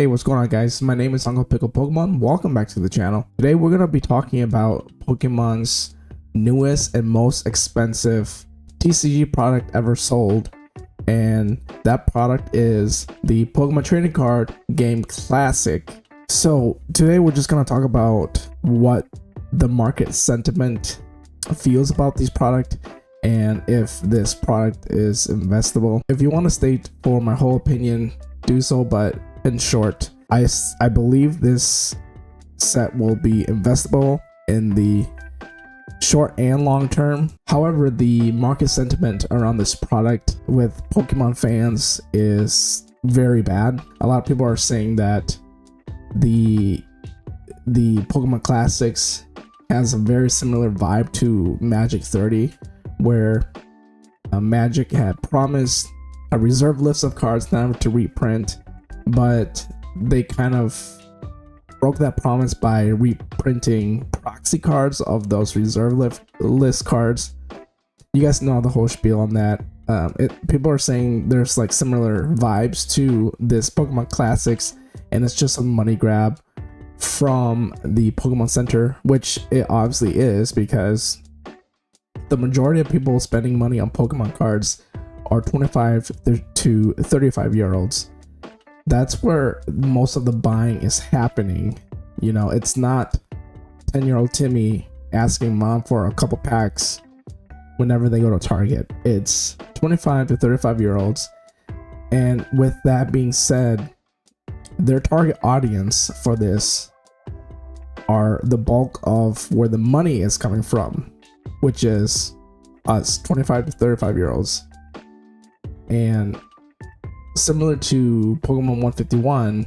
Hey, what's going on, guys? My name is Unco Pickle Pokémon. Welcome back to the channel. Today we're going to be talking about Pokemon's newest and most expensive TCG product ever sold, and that product is the Pokemon Trading Card Game Classic. So today we're just going to talk about what the market sentiment feels about this product and if this product is investable. If you want to stay for my whole opinion, do so, but in short, I believe this set will be investable in the short and long term. However, the market sentiment around this product with Pokemon fans is very bad. A lot of people are saying that the Pokemon Classics has a very similar vibe to Magic 30, where Magic had promised a reserve list of cards never to reprint, but they kind of broke that promise by reprinting proxy cards of those reserve list cards. You guys know the whole spiel on that. People are saying there's like similar vibes to this Pokemon Classics, and it's just a money grab from the Pokemon Center, which it obviously is, because the majority of people spending money on Pokemon cards are 25 to 35 year olds. That's where most of the buying is happening. You know, it's not 10-year-old Timmy asking mom for a couple packs whenever they go to Target. It's 25 to 35 year olds. And with that being said, their target audience for this are the bulk of where the money is coming from, which is us, 25 to 35 year olds. And similar to Pokemon 151,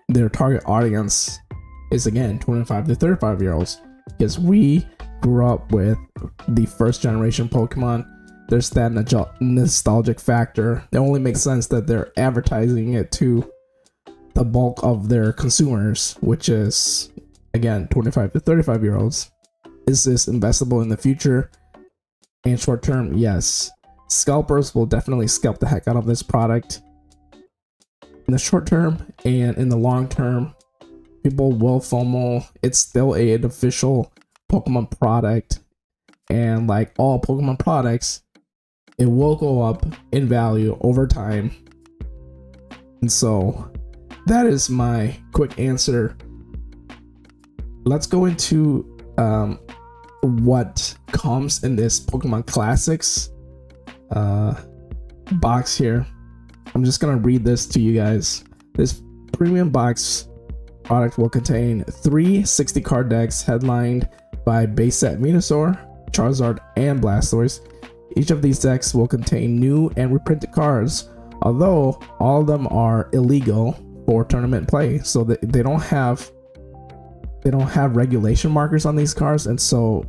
their target audience is again 25 to 35 year olds, because we grew up with the first generation Pokemon. There's that nostalgic factor. It only makes sense that they're advertising it to the bulk of their consumers, which is again 25 to 35 year olds. Is this investable in the future and short term? Yes. Scalpers will definitely scalp the heck out of this product in the short term, and in the long term, people will FOMO. It's still an official Pokemon product, and like all Pokemon products, it will go up in value over time. And so that is my quick answer. Let's go into what comes in this Pokemon Classics box here. I'm just gonna read this to you guys. This premium box product will contain 3 60 card decks headlined by base set Venusaur, Charizard, and Blastoise. Each of these decks will contain new and reprinted cards, although all of them are illegal for tournament play, so they don't have regulation markers on these cards, and so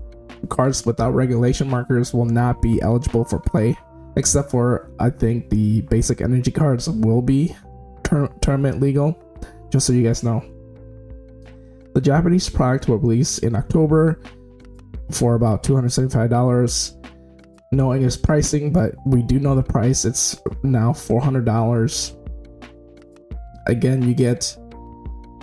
cards without regulation markers will not be eligible for play, except for, I think, the basic energy cards will be tournament legal, just so you guys know. The Japanese product will release in October for about $275. No English pricing, but we do know the price. It's now $400. Again, you get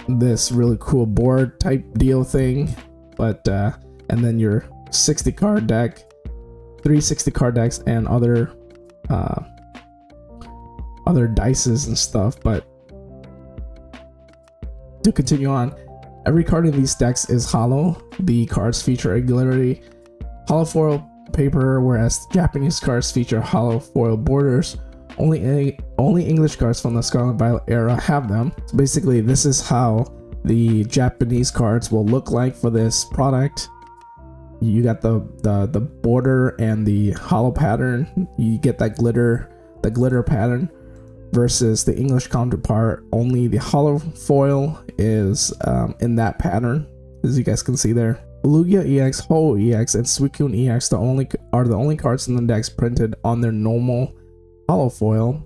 this really cool board type deal thing, but and then your 60 card deck, 360 card decks, and other dices and stuff. But to continue on, every card in these decks is hollow. The cards feature a glittery hollow foil paper, whereas Japanese cards feature hollow foil borders. Only English cards from the Scarlet and Violet era have them. So basically, this is how the Japanese cards will look like for this product. You got the border and the hollow pattern. You get that glitter pattern, versus the English counterpart. Only the hollow foil is in that pattern, as you guys can see there. Lugia EX, Ho EX, and Suicune EX are the only cards in the decks printed on their normal hollow foil.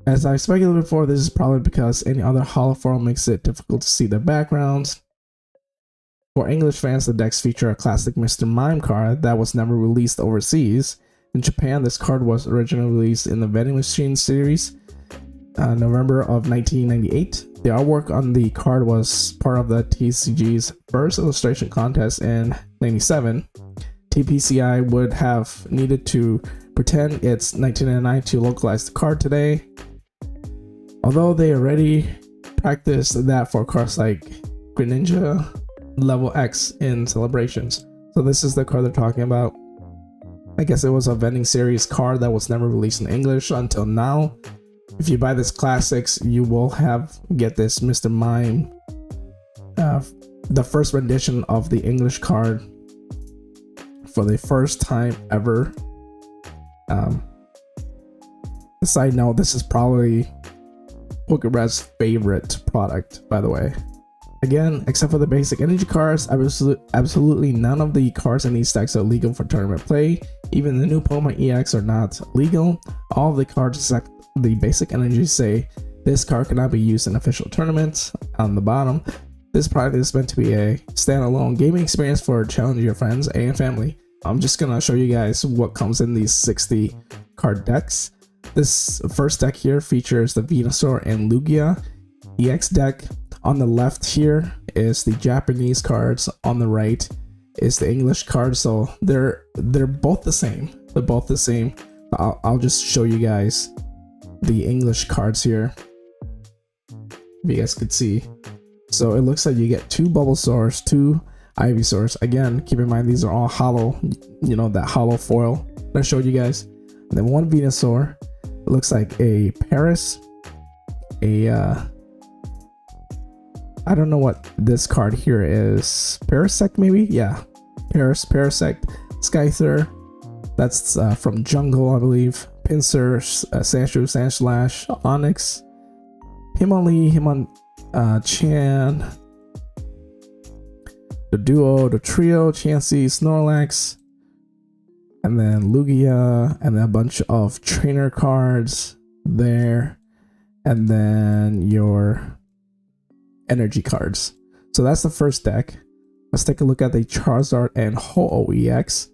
As I speculated before, this is probably because any other hollow foil makes it difficult to see their backgrounds. For English fans, the decks feature a classic Mr. Mime card that was never released overseas. In Japan, this card was originally released in the Vending Machine series. November of 1998. The artwork on the card was part of the TCG's first illustration contest in 97. TPCI would have needed to pretend it's 1999 to localize the card today, although they already practiced that for cards like Greninja Level X in Celebrations. So this is the card they're talking about. I guess it was a vending series card that was never released in English until now. If you buy this classics, you will get this Mr. Mime, the first rendition of the English card for the first time ever. Side note, this is probably Pokered's favorite product, by the way. Again, except for the basic energy cards, absolutely none of the cards in these decks are legal for tournament play. Even the new Pokemon EX are not legal. All of the cards except the basic energy say this card cannot be used in official tournaments. On the bottom, this product is meant to be a standalone gaming experience for challenging your friends and family. I'm just gonna show you guys what comes in these 60 card decks. This first deck here features the Venusaur and Lugia EX deck. On the left here is the Japanese cards. On the right is the English cards. So they're both the same. They're both the same. I'll just show you guys the English cards here, if you guys could see. So it looks like you get 2 Bulbasaurs, 2 Ivysaurs. Again, keep in mind these are all hollow, you know, that hollow foil that I showed you guys. And then 1 Venusaur. It looks like a Paris, I don't know what this card here is. Parasect maybe? Yeah. Parasect. Skyther. That's from Jungle, I believe. Pinsir, Sandshrew, Sandslash, Onyx, Hitmonlee, Chan, the duo, the trio, Chansey, Snorlax, and then Lugia, and then a bunch of trainer cards there, and then your energy cards. So that's the first deck. Let's take a look at the Charizard and Ho-Oh EX.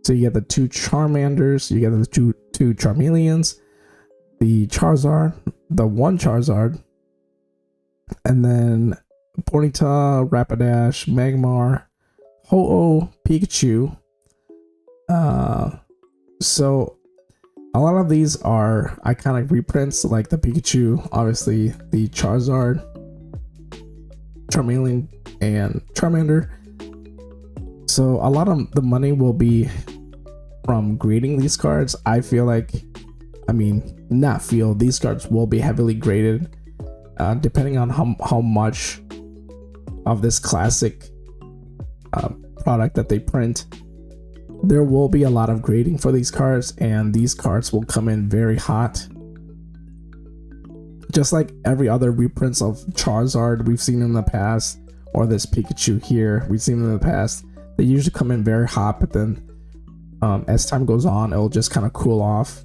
So you get the 2 Charmanders, you get the two Charmeleons, the Charizard, the 1 Charizard, and then Ponyta, Rapidash, Magmar, Ho-Oh, Pikachu. So a lot of these are iconic reprints, like the Pikachu, obviously the Charizard, Charmeleon, and Charmander. So a lot of the money will be from grading these cards. I feel like, these cards will be heavily graded, depending on how much of this classic product that they print. There will be a lot of grading for these cards, and these cards will come in very hot. Just like every other reprints of Charizard we've seen in the past, or this Pikachu here we've seen in the past, they usually come in very hot, but then as time goes on, it'll just kind of cool off.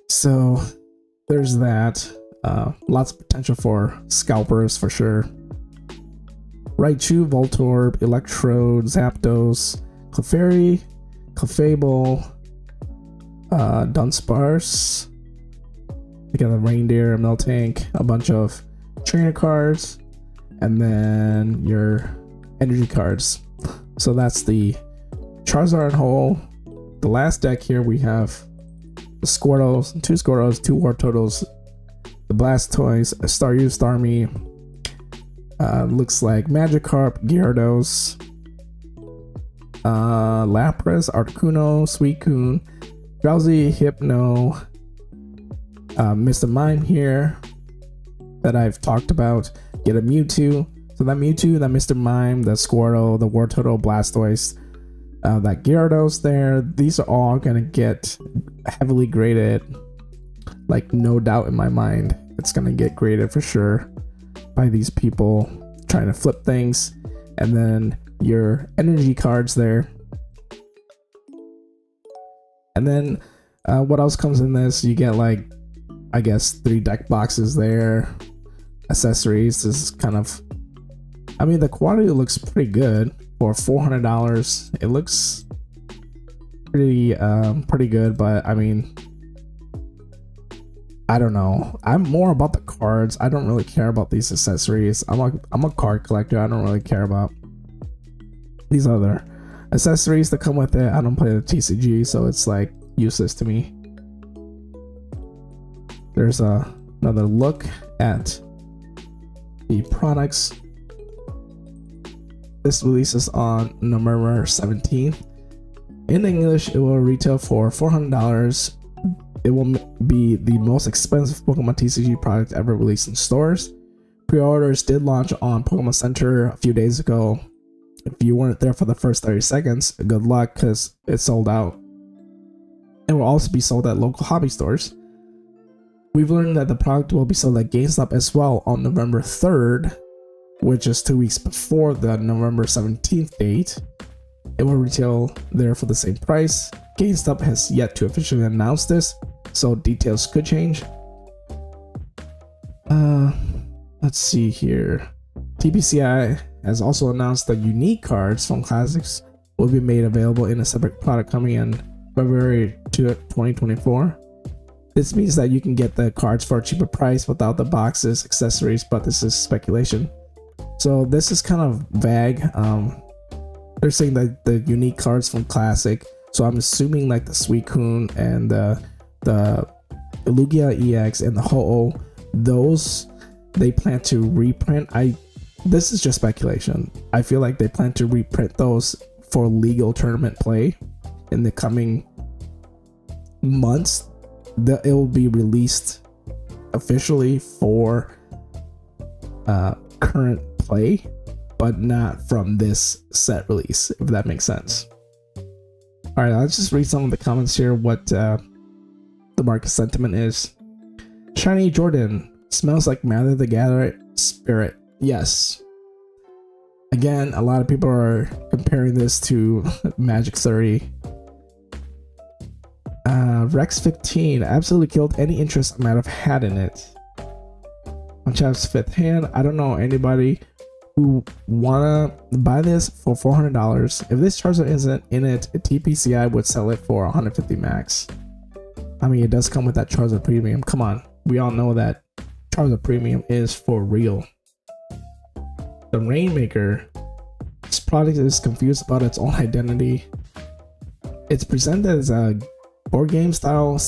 So there's that. Lots of potential for scalpers for sure. Raichu, Voltorb, Electrode, Zapdos, Clefairy, Clefable, Dunsparce. We got the Reindeer, Miltank, a bunch of trainer cards, and then your energy cards. So that's the Charizard and Ho. The last deck here we have the Squirtles, 2 Squirtles, 2 Wartortles, the Blastoise, Staryu, Starmie. Looks like Magikarp, Gyarados, Lapras, Articuno, Suicune, Drowsy, Hypno, Mr. Mime here that I've talked about. Get a Mewtwo. So that Mewtwo, that Mr. Mime, the Squirtle, the Wartortle, Blastoise, that Gyarados there, these are all gonna get heavily graded. Like, no doubt in my mind, it's gonna get graded for sure by these people trying to flip things. And then your energy cards there. And then what else comes in this? You get, like, I guess 3 deck boxes there. Accessories. This is kind of, the quality looks pretty good for $400. It looks pretty good, but I don't know. I'm more about the cards. I don't really care about these accessories. I'm a card collector. I don't really care about these other accessories that come with it. I don't play the TCG, so it's like useless to me. There's another look at the products. This releases on November 17th. In English, it will retail for $400. It will be the most expensive Pokemon TCG product ever released in stores. Pre-orders did launch on Pokemon Center a few days ago. If you weren't there for the first 30 seconds, good luck because it's sold out. It will also be sold at local hobby stores. We've learned that the product will be sold at GameStop as well on November 3rd, which is 2 weeks before the November 17th date. It will retail there for the same price. GameStop has yet to officially announce this, so details could change. Let's see here. TPCI has also announced that unique cards from Classics will be made available in a separate product coming in February 2024. This means that you can get the cards for a cheaper price without the boxes, accessories, but this is speculation. So this is kind of vague. They're saying that the unique cards from Classic, so I'm assuming like the Suicune and the Lugia EX and the Ho-Oh, those they plan to reprint. This is just speculation. I feel like they plan to reprint those for legal tournament play in the coming months. It will be released officially for current play, but not from this set release, if that makes sense. All right, let's just read some of the comments here. What the market sentiment is. Shiny Jordan smells like Mather the Gatherer spirit. Yes. Again, a lot of people are comparing this to Magic 30. Rex 15 absolutely killed any interest I might have had in it. On Chav's 5th hand, I don't know anybody who wanna buy this for $400. If this Charizard isn't in it, TPCI would sell it for 150 max. I mean, it does come with that Charizard Premium. Come on, we all know that Charizard Premium is for real. The Rainmaker, this product is confused about its own identity. It's presented as a board game style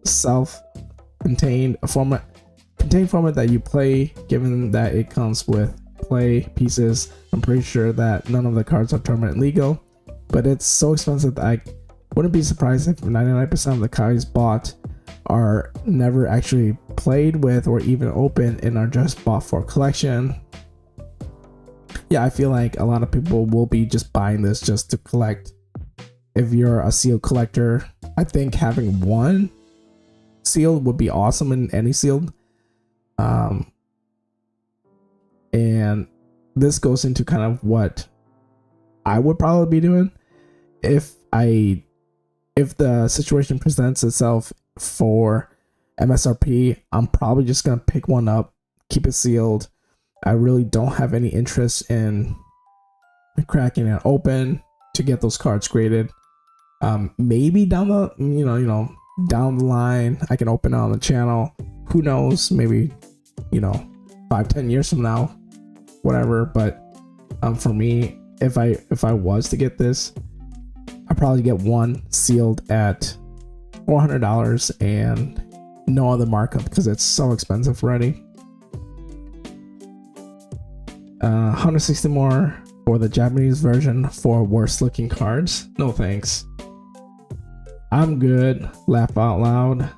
self-contained format that you play. Given that it comes with play pieces, I'm pretty sure that none of the cards are tournament legal, but it's so expensive that I wouldn't be surprised if 99% of the cards bought are never actually played with or even opened and are just bought for collection. Yeah, I feel like a lot of people will be just buying this just to collect. If you're a sealed collector, I think having one sealed would be awesome in any sealed. And this goes into kind of what I would probably be doing if the situation presents itself for MSRP. I'm probably just gonna pick one up, keep it sealed. I really don't have any interest in cracking it open to get those cards graded. Maybe down the down the line I can open it on the channel. Who knows? Maybe 5-10 years from now, whatever. But for me, if I was to get this, I'd probably get one sealed at $400 and no other markup because it's so expensive already. 160 more for the Japanese version for worse looking cards. No thanks. I'm good. Laugh out loud.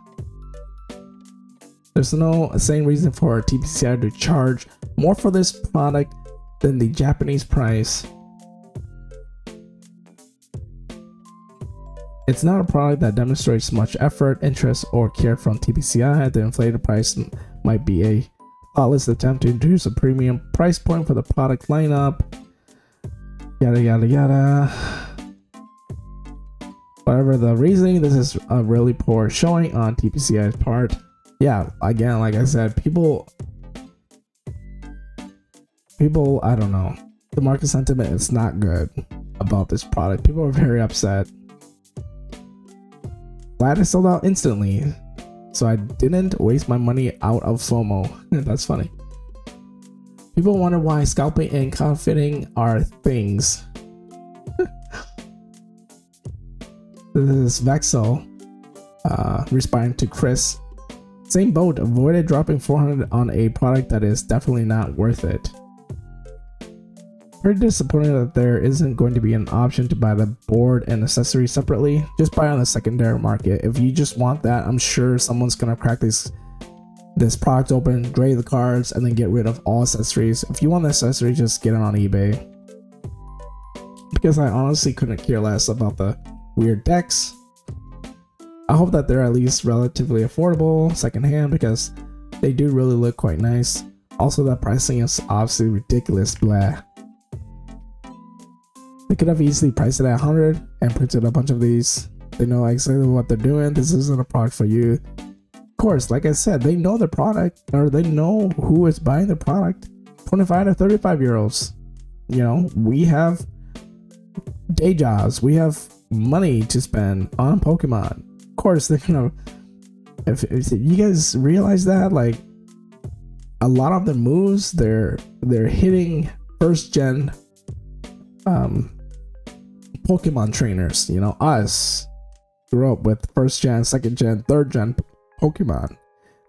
There's no same reason for TPCI to charge more for this product than the Japanese price. It's not a product that demonstrates much effort, interest, or care from TPCI. The inflated price might be a thoughtless attempt to introduce a premium price point for the product lineup. Yada yada yada. Whatever the reasoning, this is a really poor showing on TPCI's part. Yeah, again, like I said, people, I don't know. The market sentiment is not good about this product. People are very upset. Glad it sold out instantly. so I didn't waste my money out of FOMO. That's funny. People wonder why scalping and card fitting are things. This is Vexel responding to Chris. Same boat, avoided dropping 400 on a product that is definitely not worth it. Pretty disappointed that there isn't going to be an option to buy the board and accessories separately. Just buy on the secondary market. If you just want that, I'm sure someone's gonna crack this product open, grade the cards, and then get rid of all accessories. If you want the accessory, just get it on eBay. Because I honestly couldn't care less about the weird decks. I hope that they're at least relatively affordable secondhand because they do really look quite nice. Also, that pricing is obviously ridiculous. Blah. They could have easily priced it at 100 and printed a bunch of these. They know exactly what they're doing. This isn't a product for you. Of course, like I said, they know the product, or they know who is buying the product. 25 to 35-year-olds. You know, we have day jobs. We have money to spend on Pokemon. Of course, they're gonna. If you guys realize that, like, a lot of the moves, they're hitting first gen Pokemon trainers. You know, us grew up with first gen, second gen, third gen Pokemon.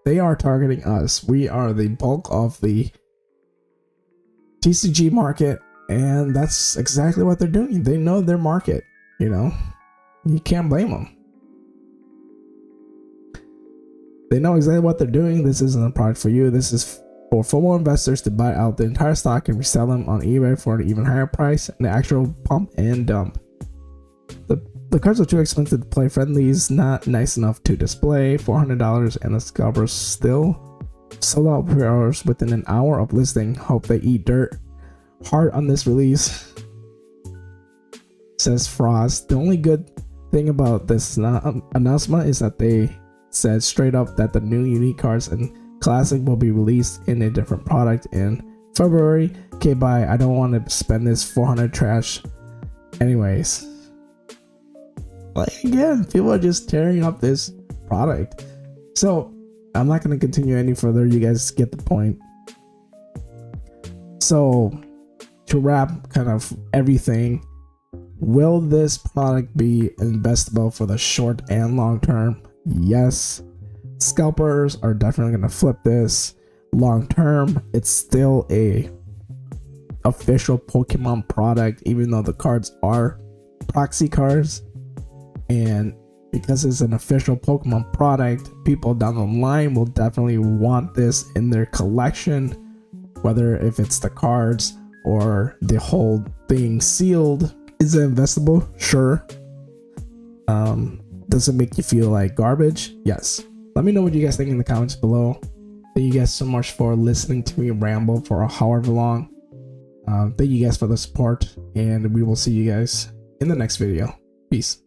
They are targeting us. We are the bulk of the TCG market, and that's exactly what they're doing. They know their market. You know, you can't blame them. They know exactly what they're doing. This isn't a product for you. This is for FOMO investors to buy out the entire stock and resell them on eBay for an even higher price and the actual pump and dump. The cards are too expensive to play. Friendly is not nice enough to display. $400 and the scalpers still sold out pre-orders within an hour of listing. Hope they eat dirt hard on this release, says Frost. The only good thing about this announcement is that they said straight up that the new unique cards and classic will be released in a different product in February. Okay, bye. I don't want to spend this 400 trash anyways. Like, again, people are just tearing up this product. So I'm not going to continue any further. You guys get the point. So to wrap kind of everything, will this product be investable for the short and long term? Yes. Scalpers are definitely going to flip this. Long term, it's still a official Pokemon product, even though the cards are proxy cards. And because it's an official Pokemon product, people down the line will definitely want this in their collection, whether if it's the cards or the whole thing sealed. Is it investable? Sure. Does it make you feel like garbage? Yes. Let me know what you guys think in the comments below. Thank you guys so much for listening to me ramble for however long. Thank you guys for the support, and we will see you guys in the next video. Peace.